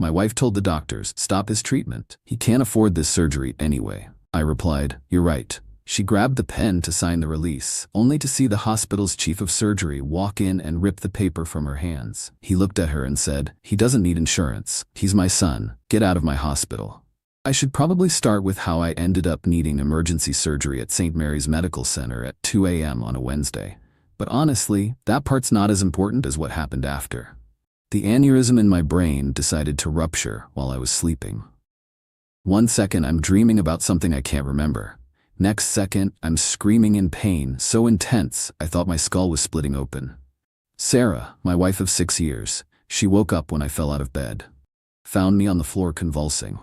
My wife told the doctors, stop his treatment. He can't afford this surgery anyway. I replied, you're right. She grabbed the pen to sign the release, only to see the hospital's chief of surgery walk in and rip the paper from her hands. He looked at her and said, he doesn't need insurance. He's my son. Get out of my hospital. I should probably start with how I ended up needing emergency surgery at St. Mary's Medical Center at 2 a.m. on a Wednesday. But honestly, that part's not as important as what happened after. The aneurysm in my brain decided to rupture while I was sleeping. One second, I'm dreaming about something I can't remember. Next second, I'm screaming in pain, so intense I thought my skull was splitting open. Sarah, my wife of 6 years, she woke up when I fell out of bed. Found me on the floor convulsing.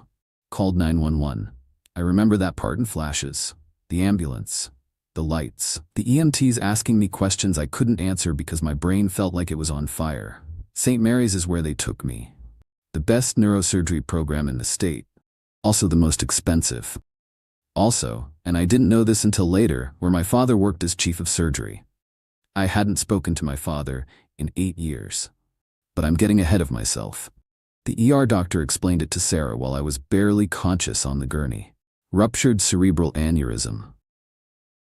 Called 911. I remember that part in flashes. The ambulance. The lights. The EMTs asking me questions I couldn't answer because my brain felt like it was on fire. St. Mary's is where they took me. The best neurosurgery program in the state. Also the most expensive. Also, and I didn't know this until later, where my father worked as chief of surgery. I hadn't spoken to my father in 8 years. But I'm getting ahead of myself. The ER doctor explained it to Sarah while I was barely conscious on the gurney. Ruptured cerebral aneurysm.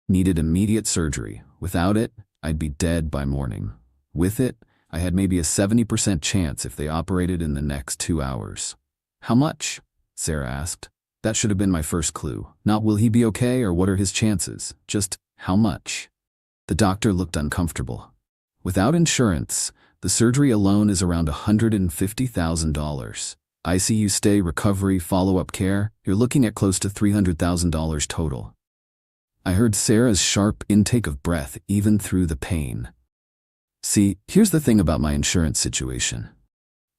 Needed immediate surgery. Without it, I'd be dead by morning. With it, I had maybe a 70% chance if they operated in the next 2 hours. How much? Sarah asked. That should have been my first clue. Not will he be okay or what are his chances, just how much. The doctor looked uncomfortable. Without insurance, the surgery alone is around $150,000. ICU stay, recovery, follow-up care, you're looking at close to $300,000 total. I heard Sarah's sharp intake of breath even through the pain. See, here's the thing about my insurance situation.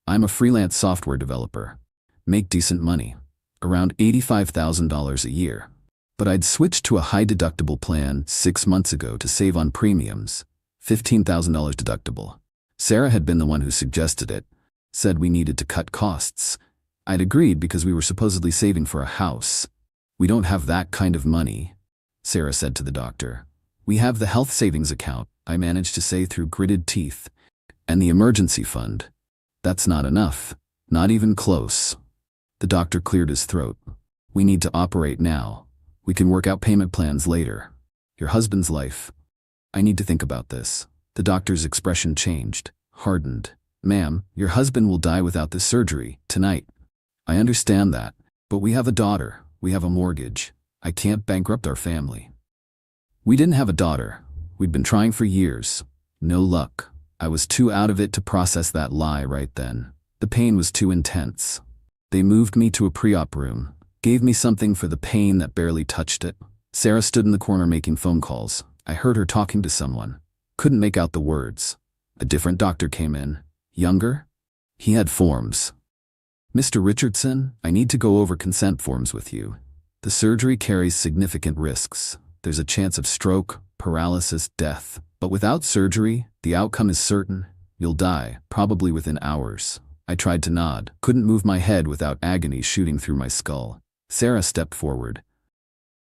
I'm a freelance software developer. Make decent money. Around $85,000 a year. But I'd switched to a high-deductible plan 6 months ago to save on premiums. $15,000 deductible. Sarah had been the one who suggested it. Said we needed to cut costs. I'd agreed because we were supposedly saving for a house. We don't have that kind of money, Sarah said to the doctor. We have the health savings account, I managed to say through gritted teeth. And the emergency fund. That's not enough. Not even close. The doctor cleared his throat. We need to operate now. We can work out payment plans later. Your husband's life. I need to think about this. The doctor's expression changed, hardened. Ma'am, your husband will die without this surgery, tonight. I understand that, but we have a daughter. We have a mortgage. I can't bankrupt our family. We didn't have a daughter. We'd been trying for years. No luck. I was too out of it to process that lie right then. The pain was too intense. They moved me to a pre-op room, gave me something for the pain that barely touched it. Sarah stood in the corner making phone calls. I heard her talking to someone. Couldn't make out the words. A different doctor came in. Younger? He had forms. Mr. Richardson, I need to go over consent forms with you. The surgery carries significant risks. There's a chance of stroke, paralysis, death. But without surgery, the outcome is certain. You'll die, probably within hours. I tried to nod, couldn't move my head without agony shooting through my skull. Sarah stepped forward.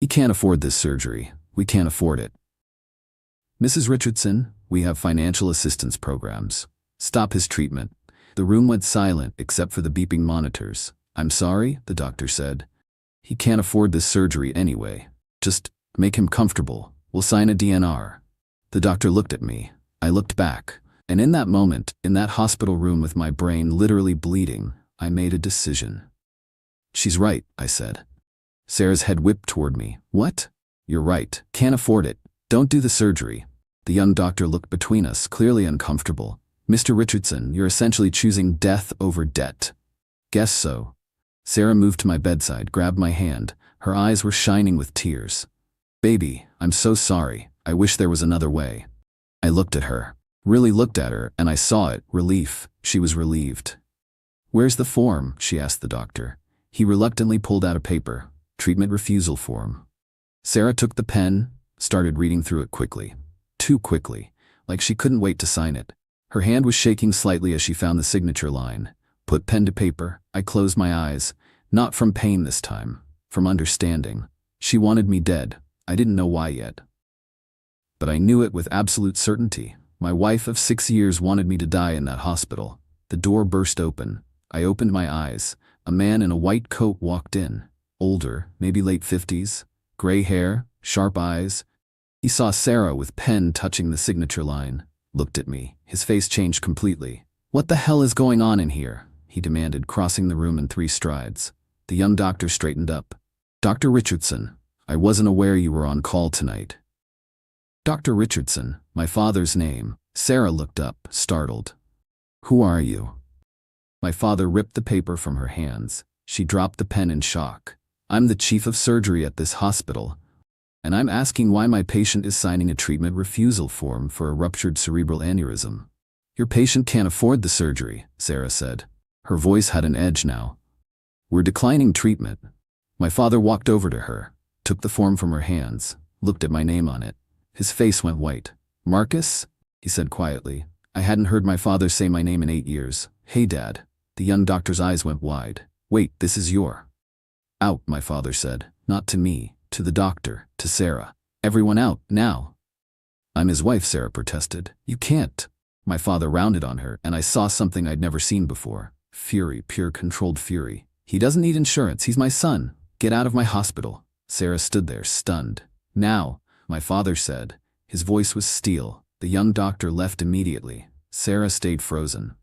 He can't afford this surgery. We can't afford it. Mrs. Richardson, we have financial assistance programs. Stop his treatment. The room went silent except for the beeping monitors. I'm sorry, the doctor said. He can't afford this surgery anyway. Just make him comfortable. We'll sign a DNR. The doctor looked at me. I looked back. And in that moment, in that hospital room with my brain literally bleeding, I made a decision. She's right, I said. Sarah's head whipped toward me. What? You're right. Can't afford it. Don't do the surgery. The young doctor looked between us, clearly uncomfortable. Mr. Richardson, you're essentially choosing death over debt. Guess so. Sarah moved to my bedside, grabbed my hand. Her eyes were shining with tears. Baby, I'm so sorry. I wish there was another way. I looked at her. Really looked at her, and I saw it. Relief. She was relieved. Where's the form? She asked the doctor. He reluctantly pulled out a paper. Treatment refusal form. Sarah took the pen, started reading through it quickly. Too quickly, like she couldn't wait to sign it. Her hand was shaking slightly as she found the signature line. Put pen to paper. I closed my eyes. Not from pain this time. From understanding. She wanted me dead. I didn't know why yet. But I knew it with absolute certainty. My wife of 6 years wanted me to die in that hospital. The door burst open. I opened my eyes. A man in a white coat walked in. Older, maybe late 50s. Gray hair, sharp eyes. He saw Sarah with pen touching the signature line. Looked at me. His face changed completely. "What the hell is going on in here?" he demanded, crossing the room in 3 strides. The young doctor straightened up. "Dr. Richardson, I wasn't aware you were on call tonight." Dr. Richardson, my father's name. Sarah looked up, startled. "Who are you?" My father ripped the paper from her hands. She dropped the pen in shock. "I'm the chief of surgery at this hospital, and I'm asking why my patient is signing a treatment refusal form for a ruptured cerebral aneurysm." "Your patient can't afford the surgery," Sarah said. Her voice had an edge now. "We're declining treatment." My father walked over to her, took the form from her hands, looked at my name on it. His face went white. "Marcus?" he said quietly. I hadn't heard my father say my name in 8 years. "Hey, Dad." The young doctor's eyes went wide. "Wait, this is your..." "Out," my father said. Not to me, to the doctor, to Sarah. "Everyone out, now." "I'm his wife," Sarah protested. "You can't." My father rounded on her, and I saw something I'd never seen before. Fury, pure controlled fury. "He doesn't need insurance, he's my son. Get out of my hospital." Sarah stood there, stunned. "Now," my father said. His voice was steel. The young doctor left immediately. Sarah stayed frozen.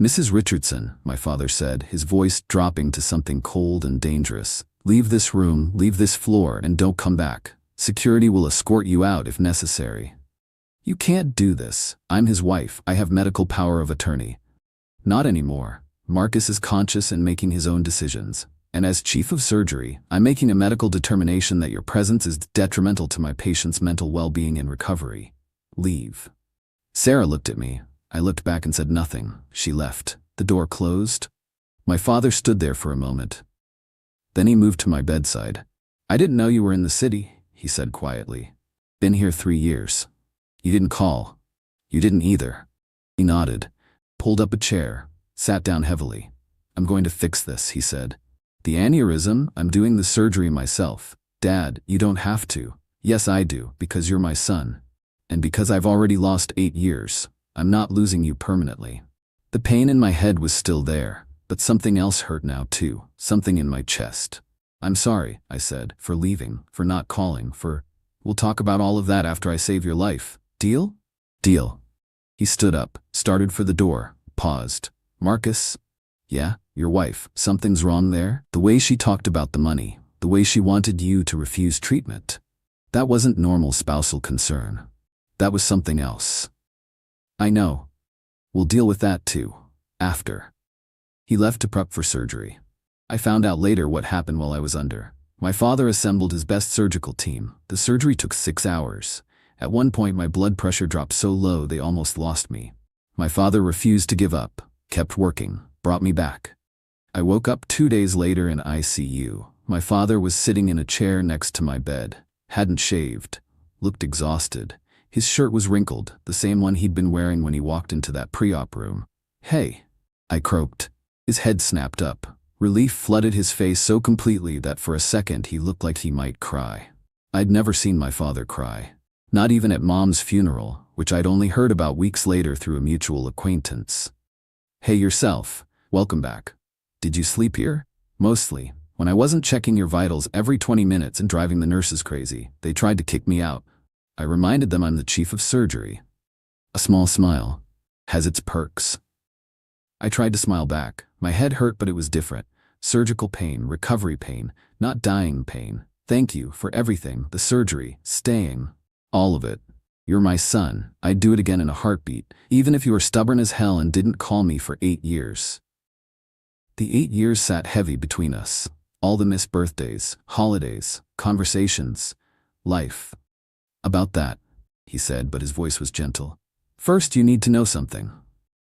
"Mrs. Richardson," my father said, his voice dropping to something cold and dangerous. "Leave this room, leave this floor, and don't come back. Security will escort you out if necessary." "You can't do this. I'm his wife. I have medical power of attorney." "Not anymore. Marcus is conscious and making his own decisions. And as chief of surgery, I'm making a medical determination that your presence is detrimental to my patient's mental well-being and recovery. Leave." Sarah looked at me. I looked back and said nothing. She left. The door closed. My father stood there for a moment. Then he moved to my bedside. "I didn't know you were in the city," he said quietly. "Been here 3 years. You didn't call. You didn't either." He nodded, pulled up a chair, sat down heavily. "I'm going to fix this," he said. "The aneurysm, I'm doing the surgery myself." "Dad, you don't have to." "Yes, I do, because you're my son. And because I've already lost 8 years. I'm not losing you permanently." The pain in my head was still there, but something else hurt now too, something in my chest. "I'm sorry," I said, "for leaving, for not calling, for... We'll talk about all of that after I save your life. Deal?" "Deal." He stood up, started for the door, paused. "Marcus?" "Yeah, your wife. Something's wrong there? The way she talked about the money, the way she wanted you to refuse treatment. That wasn't normal spousal concern. That was something else." "I know. We'll deal with that too. After." He left to prep for surgery. I found out later what happened while I was under. My father assembled his best surgical team. The surgery took 6 hours. At one point my blood pressure dropped so low they almost lost me. My father refused to give up, kept working, brought me back. I woke up 2 days later in ICU. My father was sitting in a chair next to my bed. Hadn't shaved. Looked exhausted. His shirt was wrinkled, the same one he'd been wearing when he walked into that pre-op room. "Hey," I croaked. His head snapped up. Relief flooded his face so completely that for a second he looked like he might cry. I'd never seen my father cry. Not even at Mom's funeral, which I'd only heard about weeks later through a mutual acquaintance. "Hey yourself, welcome back. Did you sleep here?" "Mostly. When I wasn't checking your vitals every 20 minutes and driving the nurses crazy, they tried to kick me out." I reminded them I'm the chief of surgery. A small smile. Has its perks. I tried to smile back. My head hurt, but it was different. Surgical pain, recovery pain, not dying pain. "Thank you for everything, the surgery, staying. All of it. You're my son. I'd do it again in a heartbeat, even if you were stubborn as hell and didn't call me for 8 years. The 8 years sat heavy between us. All the missed birthdays, holidays, conversations, life. "About that," he said, but his voice was gentle. "First, you need to know something.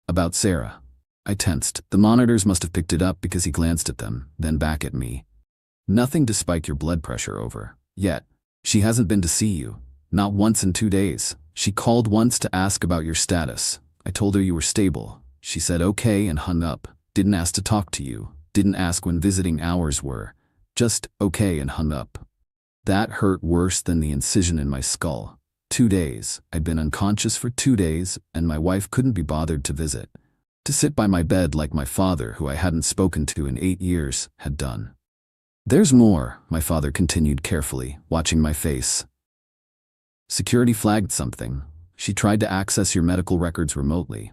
About Sarah." I tensed. The monitors must have picked it up because he glanced at them, then back at me. "Nothing to spike your blood pressure over. Yet. She hasn't been to see you. Not once in 2 days. She called once to ask about your status. I told her you were stable. She said okay and hung up. Didn't ask to talk to you. Didn't ask when visiting hours were. Just okay and hung up. That hurt worse than the incision in my skull. 2 days. I'd been unconscious for 2 days, and my wife couldn't be bothered to visit. to sit by my bed like my father, who I hadn't spoken to in 8 years, had done. "There's more," my father continued carefully, watching my face. "Security flagged something. She tried to access your medical records remotely.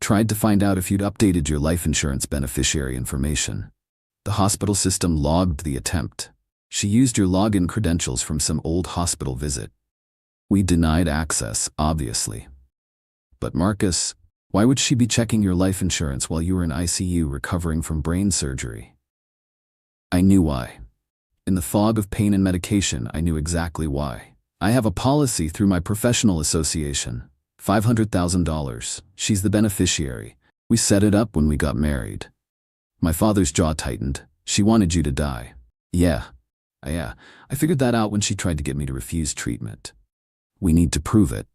Tried to find out if you'd updated your life insurance beneficiary information. The hospital system logged the attempt. She used your login credentials from some old hospital visit. We denied access, obviously. But Marcus, why would she be checking your life insurance while you were in ICU recovering from brain surgery?" I knew why. In the fog of pain and medication, I knew exactly why. I have a policy through my professional association. $500,000. She's the beneficiary. We set it up when we got married. My father's jaw tightened. "She wanted you to die." Yeah. I figured that out when she tried to get me to refuse treatment. "We need to prove it."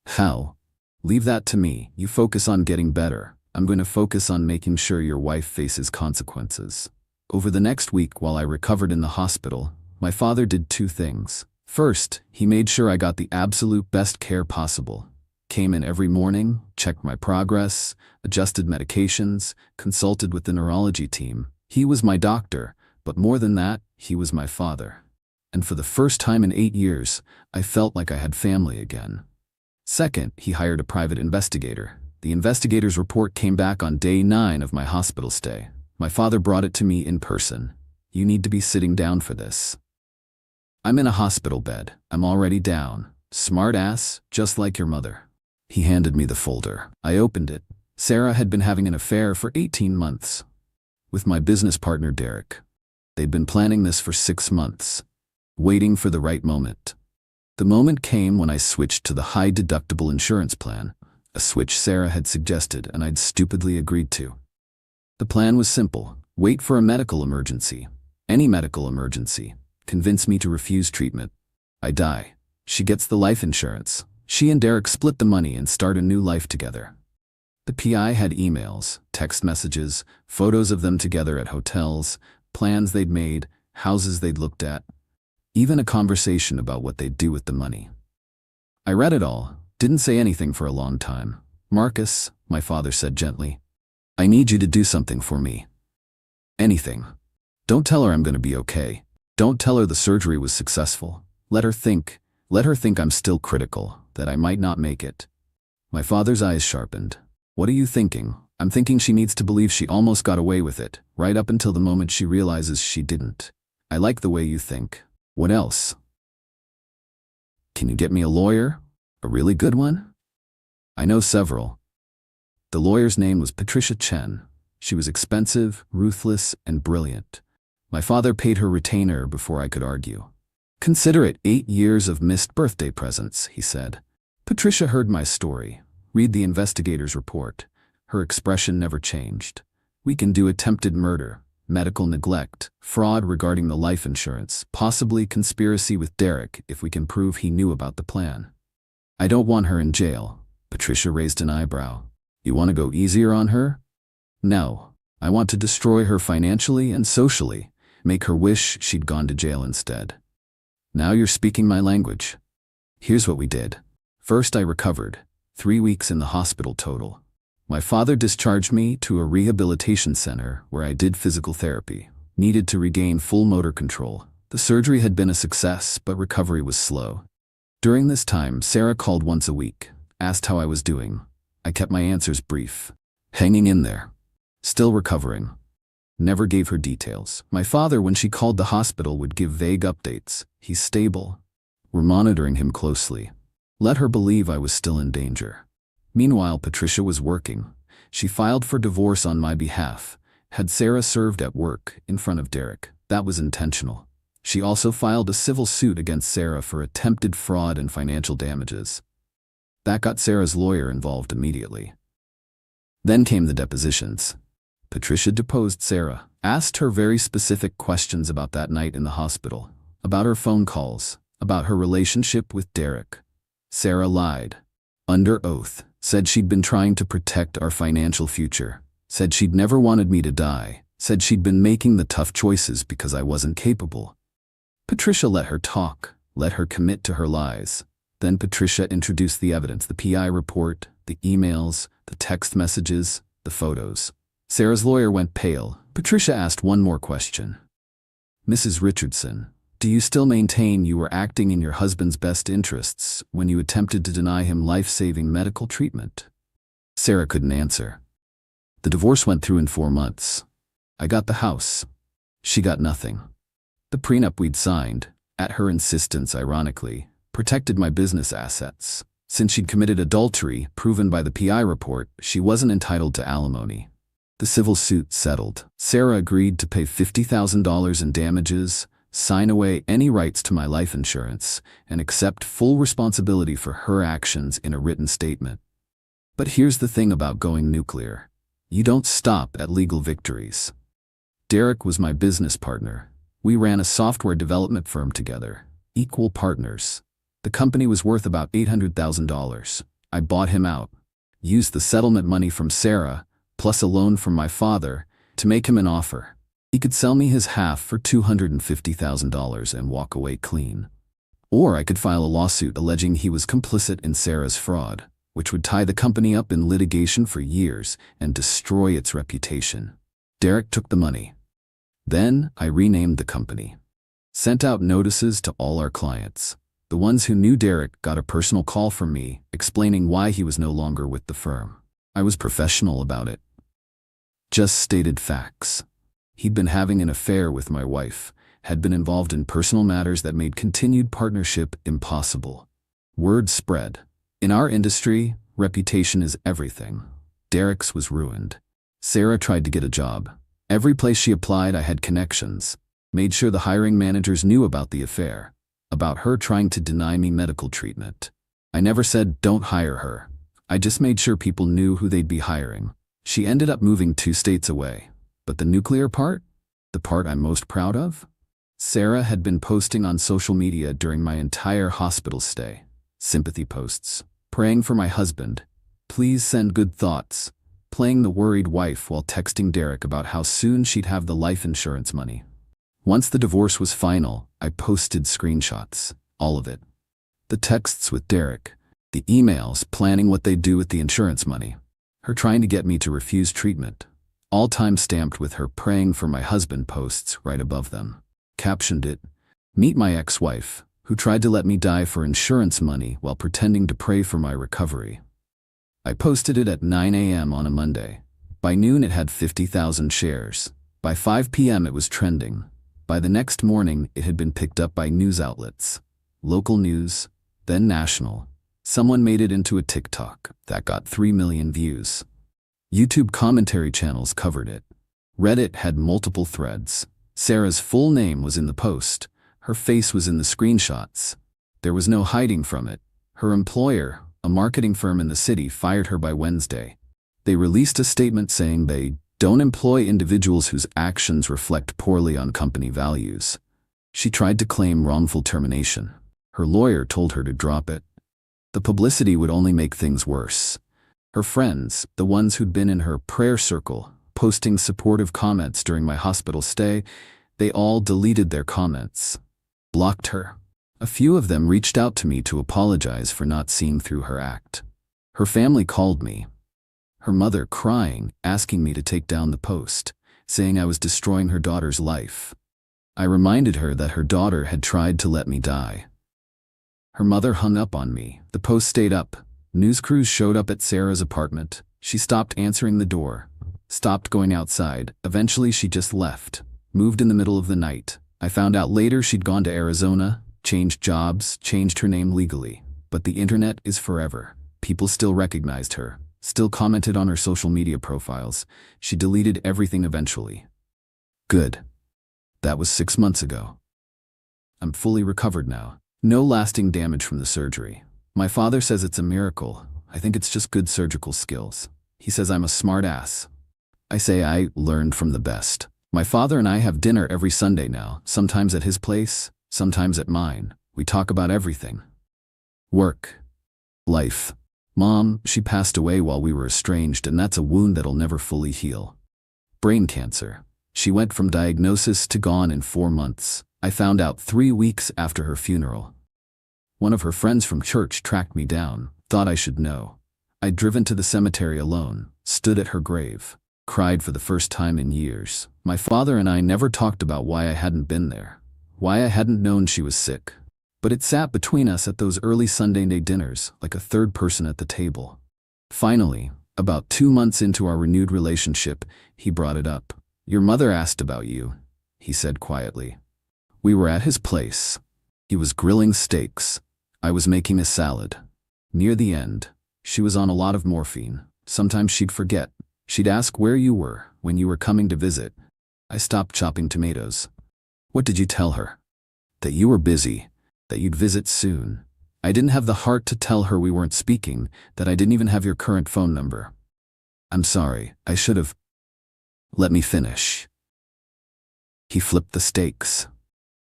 "How?" "Leave that to me. You focus on getting better. I'm going to focus on making sure your wife faces consequences." Over the next week, while I recovered in the hospital, my father did 2 things. First, he made sure I got the absolute best care possible. Came in every morning, checked my progress, adjusted medications, consulted with the neurology team. He was my doctor, but more than that, he was my father. And for the first time in 8 years, I felt like I had family again. Second, he hired a private investigator. The investigator's report came back on day 9 of my hospital stay. My father brought it to me in person. "You need to be sitting down for this." "I'm in a hospital bed. I'm already down. Smart ass, just like your mother." He handed me the folder. I opened it. Sarah had been having an affair for 18 months. With my business partner, Derek. They'd been planning this for 6 months. Waiting for the right moment. The moment came when I switched to the high-deductible insurance plan, a switch Sarah had suggested and I'd stupidly agreed to. The plan was simple. Wait for a medical emergency. Any medical emergency. Convince me to refuse treatment. I die. She gets the life insurance. She and Derek split the money and start a new life together. The PI had emails, text messages, photos of them together at hotels, plans they'd made, houses they'd looked at, even a conversation about what they'd do with the money. I read it all, didn't say anything for a long time. "Marcus," my father said gently, "I need you to do something for me. Anything. Don't tell her I'm going to be okay. Don't tell her the surgery was successful. Let her think I'm still critical, that I might not make it." My father's eyes sharpened. "What are you thinking?" "I'm thinking she needs to believe she almost got away with it, right up until the moment she realizes she didn't. I like the way you think. What else? Can you get me a lawyer? A really good one?" "I know several." The lawyer's name was Patricia Chen. She was expensive, ruthless, and brilliant. My father paid her retainer before I could argue. "Consider it 8 years of missed birthday presents," he said. Patricia heard my story. Read the investigator's report. Her expression never changed. "We can do attempted murder, medical neglect, fraud regarding the life insurance, possibly conspiracy with Derek if we can prove he knew about the plan." "I don't want her in jail." Patricia raised an eyebrow. "You want to go easier on her?" "No. I want to destroy her financially and socially, make her wish she'd gone to jail instead." "Now you're speaking my language." Here's what we did. First, I recovered. 3 weeks in the hospital total. My father discharged me to a rehabilitation center where I did physical therapy. Needed to regain full motor control. The surgery had been a success, but recovery was slow. During this time, Sarah called once a week, asked how I was doing. I kept my answers brief. Hanging in there. Still recovering. Never gave her details. My father, when she called the hospital, would give vague updates. "He's stable. We're monitoring him closely." Let her believe I was still in danger. Meanwhile, Patricia was working. She filed for divorce on my behalf, had Sarah served at work in front of Derek. That was intentional. She also filed a civil suit against Sarah for attempted fraud and financial damages. That got Sarah's lawyer involved immediately. Then came the depositions. Patricia deposed Sarah, asked her very specific questions about that night in the hospital, about her phone calls, about her relationship with Derek. Sarah lied. Under oath, said she'd been trying to protect our financial future, said she'd never wanted me to die, said she'd been making the tough choices because I wasn't capable. Patricia let her talk, let her commit to her lies. Then Patricia introduced the evidence, the PI report, the emails, the text messages, The photos. Sarah's lawyer went pale. Patricia asked one more question. Mrs. Richardson, do you still maintain you were acting in your husband's best interests when you attempted to deny him life-saving medical treatment? Sarah couldn't answer. The divorce went through in 4 months. I got the house. She got nothing. The prenup we'd signed, at her insistence ironically, protected my business assets. Since she'd committed adultery, proven by the PI report, she wasn't entitled to alimony. The civil suit settled. Sarah agreed to pay $50,000 in damages, sign away any rights to my life insurance, and accept full responsibility for her actions in a written statement. But here's the thing about going nuclear. You don't stop at legal victories. Derek was my business partner. We ran a software development firm together, equal partners. The company was worth about $800,000. I bought him out, used the settlement money from Sarah, plus a loan from my father, to make him an offer. He could sell me his half for $250,000 and walk away clean. Or I could file a lawsuit alleging he was complicit in Sarah's fraud, which would tie the company up in litigation for years and destroy its reputation. Derek took the money. Then I renamed the company. Sent out notices to all our clients. The ones who knew Derek got a personal call from me explaining why he was no longer with the firm. I was professional about it. Just stated facts. He'd been having an affair with my wife, had been involved in personal matters that made continued partnership impossible. Word spread. In our industry, reputation is everything. Derek's was ruined. Sarah tried to get a job. Every place she applied, I had connections. Made sure the hiring managers knew about the affair, about her trying to deny me medical treatment. I never said, don't hire her. I just made sure people knew who they'd be hiring. She ended up moving 2 states away. But the nuclear part? The part I'm most proud of? Sarah had been posting on social media during my entire hospital stay. Sympathy posts. Praying for my husband. Please send good thoughts. Playing the worried wife while texting Derek about how soon she'd have the life insurance money. Once the divorce was final, I posted screenshots. All of it. The texts with Derek. The emails planning what they'd do with the insurance money. Her trying to get me to refuse treatment. All time-stamped with her praying for my husband posts right above them. Captioned it, "Meet my ex-wife, who tried to let me die for insurance money while pretending to pray for my recovery." I posted it at 9 a.m. on a Monday. By noon it had 50,000 shares. By 5 p.m. it was trending. By the next morning it had been picked up by news outlets. Local news, then national. Someone made it into a TikTok that got 3 million views. YouTube commentary channels covered it. Reddit had multiple threads. Sarah's full name was in the post. Her face was in the screenshots. There was no hiding from it. Her employer, a marketing firm in the city, fired her by Wednesday. They released a statement saying they don't employ individuals whose actions reflect poorly on company values. She tried to claim wrongful termination. Her lawyer told her to drop it. The publicity would only make things worse. Her friends, the ones who'd been in her prayer circle, posting supportive comments during my hospital stay, they all deleted their comments. Blocked her. A few of them reached out to me to apologize for not seeing through her act. Her family called me. Her mother crying, asking me to take down the post, saying I was destroying her daughter's life. I reminded her that her daughter had tried to let me die. Her mother hung up on me. The post stayed up. News crews showed up at Sarah's apartment. She stopped answering the door. Stopped going outside. Eventually she just left. Moved in the middle of the night. I found out later she'd gone to Arizona, changed jobs, changed her name legally. But the internet is forever. People still recognized her. Still commented on her social media profiles. She deleted everything eventually. Good. That was 6 months ago. I'm fully recovered now. No lasting damage from the surgery. My father says it's a miracle. I think it's just good surgical skills. He says I'm a smart ass. I say I learned from the best. My father and I have dinner every Sunday now, sometimes at his place, sometimes at mine. We talk about everything. Work. Life. Mom, she passed away while we were estranged, and that's a wound that'll never fully heal. Brain cancer. She went from diagnosis to gone in 4 months. I found out 3 weeks after her funeral. One of her friends from church tracked me down, thought I should know. I'd driven to the cemetery alone, stood at her grave, cried for the first time in years. My father and I never talked about why I hadn't been there, why I hadn't known she was sick. But it sat between us at those early Sunday night dinners, like a third person at the table. Finally, about 2 months into our renewed relationship, he brought it up. "Your mother asked about you," he said quietly. We were at his place. He was grilling steaks. I was making a salad. Near the end, she was on a lot of morphine. Sometimes she'd forget. She'd ask where you were when you were coming to visit. I stopped chopping tomatoes. "What did you tell her?" "That you were busy, that you'd visit soon." I didn't have the heart to tell her we weren't speaking, that I didn't even have your current phone number. "I'm sorry, I should have." "Let me finish." He flipped the steaks.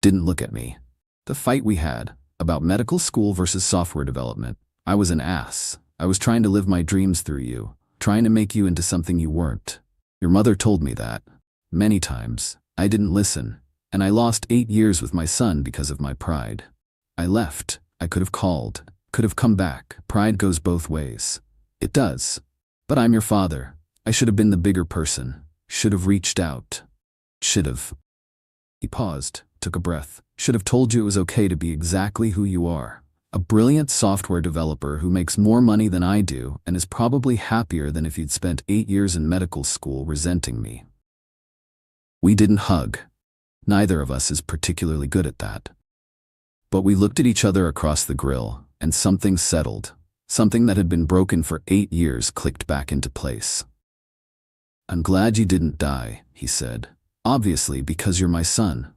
Didn't look at me. "The fight we had, about medical school versus software development. I was an ass. I was trying to live my dreams through you, trying to make you into something you weren't. Your mother told me that. Many times. I didn't listen, and I lost 8 years with my son because of my pride. I left. I could have called, could have come back. Pride goes both ways. It does. But I'm your father. I should have been the bigger person. Should have reached out. Should have." He paused, took a breath. "Should have told you it was okay to be exactly who you are. A brilliant software developer who makes more money than I do and is probably happier than if you'd spent 8 years in medical school resenting me." We didn't hug. Neither of us is particularly good at that. But we looked at each other across the grill, and something settled. Something that had been broken for 8 years clicked back into place. "I'm glad you didn't die," he said. "Obviously because you're my son.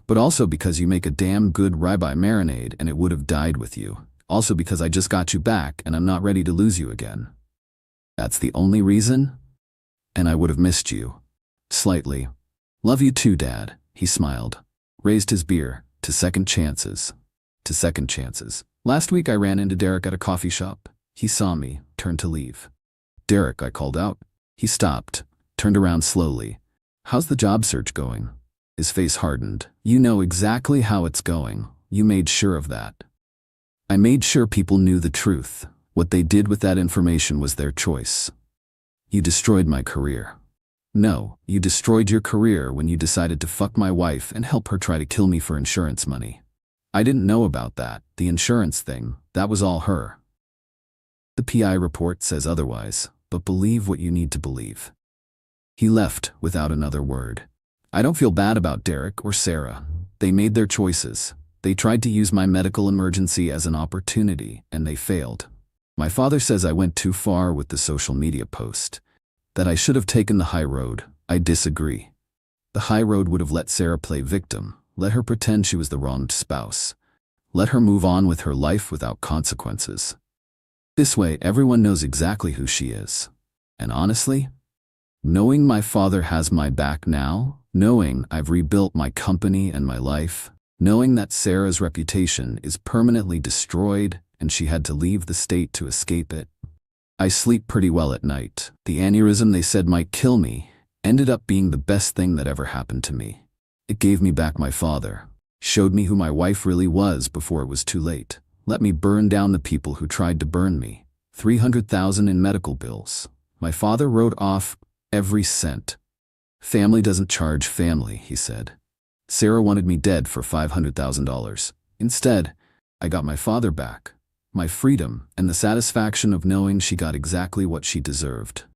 But also because you make a damn good ribeye marinade and it would have died with you. Also because I just got you back and I'm not ready to lose you again. That's the only reason? And I would have missed you. Slightly. Love you too, Dad," he smiled. Raised his beer. "To second chances. To second chances." Last week I ran into Derek at a coffee shop. He saw me, turned to leave. "Derek," I called out. He stopped, turned around slowly. "How's the job search going?" His face hardened. "You know exactly how it's going. You made sure of that." "I made sure people knew the truth. What they did with that information was their choice." "You destroyed my career." "No, you destroyed your career when you decided to fuck my wife and help her try to kill me for insurance money. I didn't know about that, the insurance thing, that was all her. The PI report says otherwise, but believe what you need to believe." He left without another word. I don't feel bad about Derek or Sarah. They made their choices. They tried to use my medical emergency as an opportunity, and they failed. My father says I went too far with the social media post. That I should have taken the high road. I disagree. The high road would have let Sarah play victim, let her pretend she was the wronged spouse. Let her move on with her life without consequences. This way, everyone knows exactly who she is. And honestly, knowing my father has my back now, knowing I've rebuilt my company and my life, knowing that Sarah's reputation is permanently destroyed and she had to leave the state to escape it, I sleep pretty well at night. The aneurysm they said might kill me ended up being the best thing that ever happened to me. It gave me back my father, showed me who my wife really was before it was too late, let me burn down the people who tried to burn me. $300,000 in medical bills. My father wrote off every cent. Family doesn't charge family, he said. Sarah wanted me dead for $500,000. Instead, I got my father back, my freedom, and the satisfaction of knowing she got exactly what she deserved.